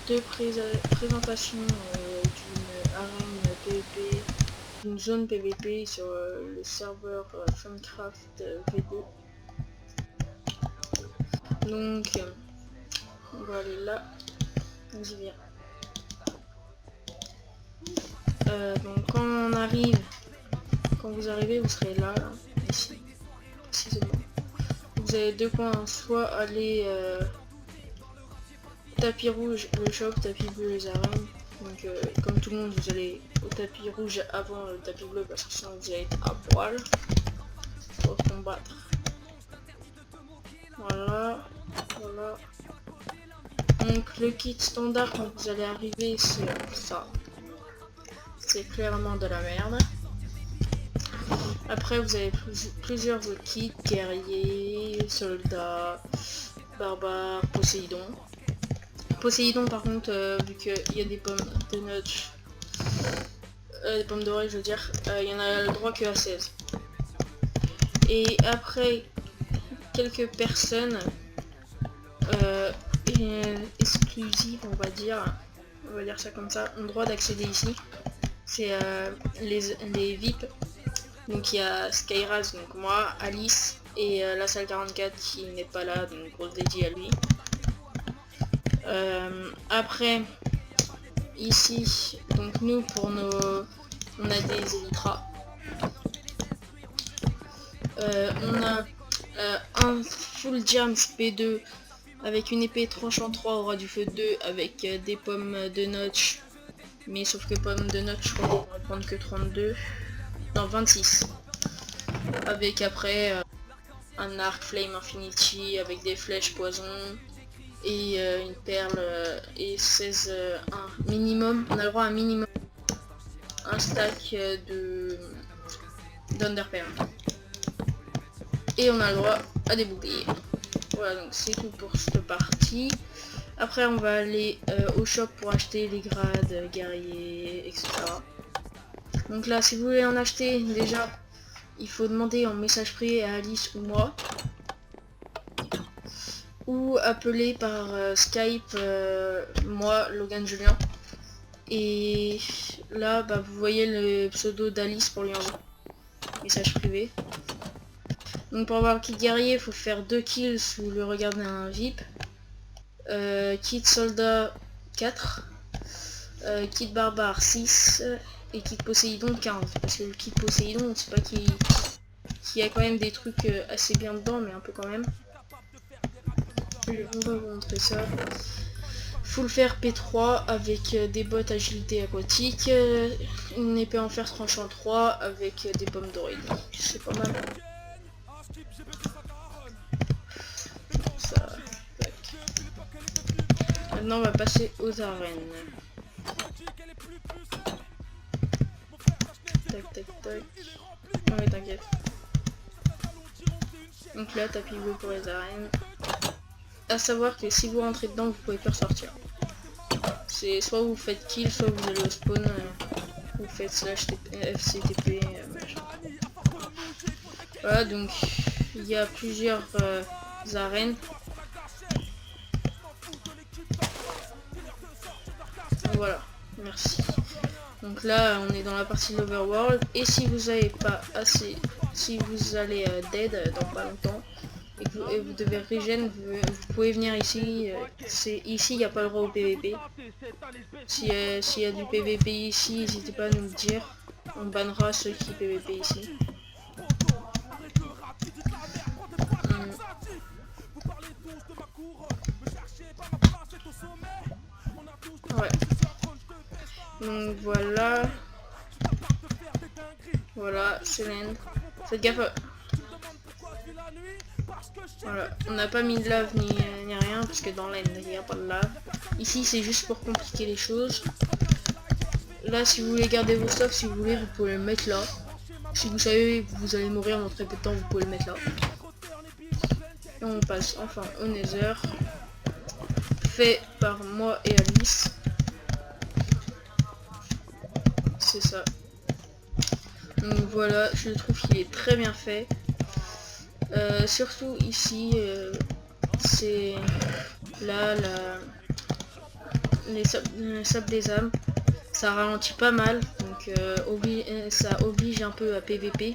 deux présentations d'une arène PvP, d'une zone PvP sur le serveur Funcraft V2. Donc on va aller là, vas-y viens. Donc quand vous arrivez, vous serez là, ici, précisément. Vous avez deux coins, soit aller tapis rouge, le shop, tapis bleu, les arènes. Donc comme tout le monde, vous allez au tapis rouge avant le tapis bleu parce que sinon vous allez être à poil pour combattre. Voilà. Donc le kit standard quand vous allez arriver, c'est ça. C'est clairement de la merde. Après vous avez plusieurs autres kits, guerrier, soldat, barbare, Poséidon. Poséidon par contre, vu qu'il y a des pommes de notch, des pommes dorées je veux dire, il y en a le droit que à 16. Et après, quelques personnes exclusives on va dire ça comme ça, ont le droit d'accéder ici. C'est les VIP. Donc il y a Skyraz, donc moi, Alice et la salle 44 qui n'est pas là, donc grosse dédié à lui. Après ici, donc nous pour on a des Elytras. On a un full jams P2 avec une épée tranchant 3 aura du feu 2 avec des pommes de notch, mais sauf que pommes de notch je crois qu'on va prendre que 32, non 26, avec après un arc flame infinity avec des flèches poison et une perle et 16 un minimum, on a le droit à un minimum un stack de d'underpearl et on a le droit à des boucliers. Voilà, donc c'est tout pour cette partie. Après on va aller au shop pour acheter les grades, guerriers, etc. Donc là si vous voulez en acheter, déjà il faut demander en message privé à Alice ou moi, ou appeler par Skype moi, Logan Julien. Et là bah, vous voyez le pseudo d'Alice pour lui envoyer message privé. Donc pour avoir le kit guerrier, il faut faire 2 kills sous le regard d'un VIP. Kit soldat 4. Kit barbare 6. Et kit Poséidon 15. Parce que le kit Poséidon, c'est pas qu'il y a quand même des trucs assez bien dedans, mais un peu quand même. On va vous montrer ça. Full fer P3 avec des bottes agilité aquatique. Une épée en fer tranchant 3 avec des pommes dorées. C'est pas mal. Ça, maintenant on va passer aux arènes. Tac tac tac. Non mais t'inquiète. Donc là tapis bleu pour les arènes. À savoir que si vous rentrez dedans vous pouvez plus ressortir. C'est soit vous faites kill, soit vous allez au spawn, vous faites slash FCTP machin. Voilà, donc il y a plusieurs arènes. Voilà, merci. Donc là on est dans la partie de l'overworld, et si vous avez pas assez, si vous allez dead dans pas longtemps et que vous devez regen, vous pouvez venir ici. C'est ici il n'y a pas le droit au PVP. S'il y a du PVP ici, n'hésitez pas à nous le dire, on bannera ceux qui PVP ici. Ouais. Donc voilà, c'est l'end. Faites gaffe. Voilà, on n'a pas mis de lave ni rien parce que dans l'end il n'y a pas de lave. Ici c'est juste pour compliquer les choses. Là si vous voulez garder vos stuff, si vous voulez vous pouvez le mettre là. Si vous savez que vous allez mourir dans très peu de temps, vous pouvez le mettre là. Et on passe enfin au Nether, fait par moi et Alice. C'est ça. Donc voilà, je trouve qu'il est très bien fait. Surtout ici, c'est là les sables des âmes. Ça ralentit pas mal, donc ça oblige un peu à PVP.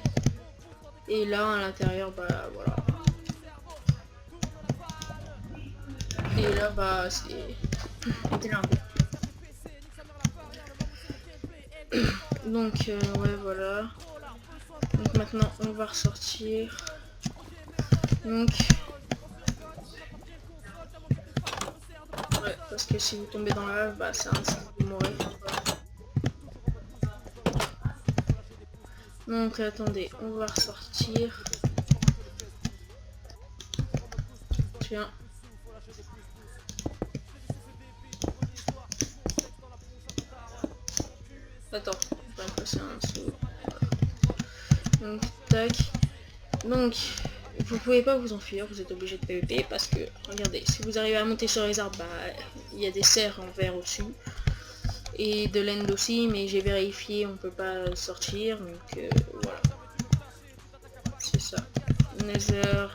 Et là à l'intérieur, bah voilà. Et là bah c'est éteint. Donc ouais voilà. Donc maintenant on va ressortir. Donc ouais, parce que si vous tombez dans la lave, bah c'est un risque de mourir. Donc attendez, on va ressortir. Tiens. Attends, on va passer un dessous. Donc tac. Donc vous pouvez pas vous enfuir, vous êtes obligé de PVP parce que regardez, si vous arrivez à monter sur les arbres, bah il y a des serres en verre au-dessus. Et de l'end aussi, mais j'ai vérifié, on peut pas sortir, donc voilà. C'est ça. Nether.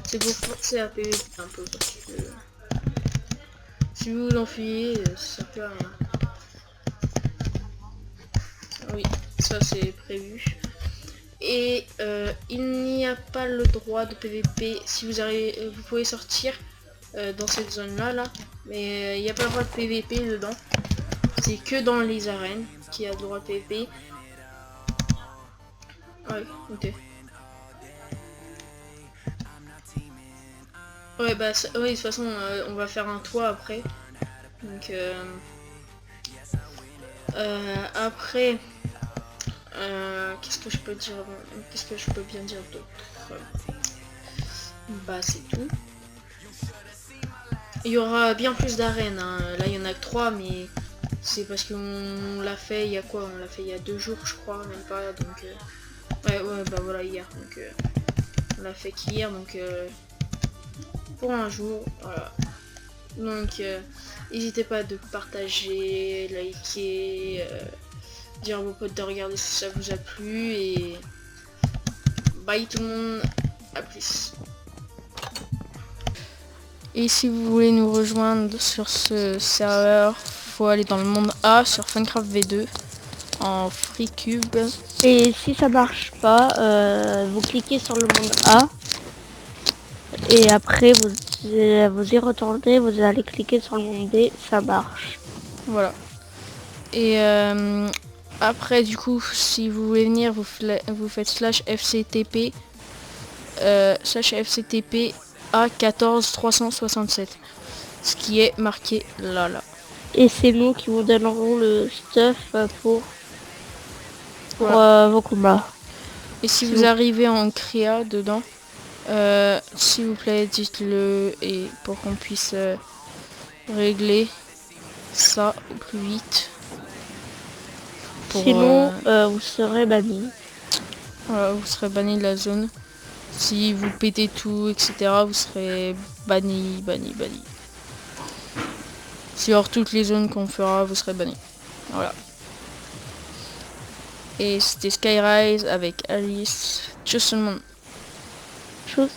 C'est pour forcer à PVP un peu parce que si vous l'enfuyez, ça sert plus à rien. Oui, ça c'est prévu. Et il n'y a pas le droit de PVP si vous arrivez, vous pouvez sortir dans cette zone là, mais il n'y a pas le droit de PVP dedans. C'est que dans les arènes qu'il y a le droit de PVP. Ouais, ok. Ouais, bah ouais, de toute façon on va faire un toit après. Donc après qu'est-ce que je peux dire, qu'est-ce que je peux bien dire d'autre? Bah c'est tout. Il y aura bien plus d'arènes, hein. Là il y en a que 3, mais c'est parce qu'on l'a fait il y a quoi? On l'a fait il y a 2 jours je crois, même pas, donc ouais bah voilà, hier, donc on l'a fait qu'hier, donc pour un jour, voilà. Donc n'hésitez pas de partager, liker, dire à vos potes de regarder si ça vous a plu, et bye tout le monde, à plus. Et si vous voulez nous rejoindre sur ce serveur, faut aller dans le monde A sur Funcraft V2 en free cube. Et si ça marche pas, vous cliquez sur le monde A et après vous y retournez, vous allez cliquer sur le monde B, ça marche. Voilà. Et après du coup, si vous voulez venir, vous faites /fctp /fctp à 14 367, ce qui est marqué là. Et c'est nous qui vous donnerons le stuff pour voilà. vos combats. Et si vous arrivez en créa dedans, s'il vous plaît dites-le, et pour qu'on puisse régler ça au plus vite. Sinon vous serez banni. Voilà, vous serez banni de la zone. Si vous pétez tout, etc., vous serez banni. Sur toutes les zones qu'on fera, vous serez banni. Voilà. Et c'était Skyrise avec Alice. Tchuss tout le monde. Tchuss.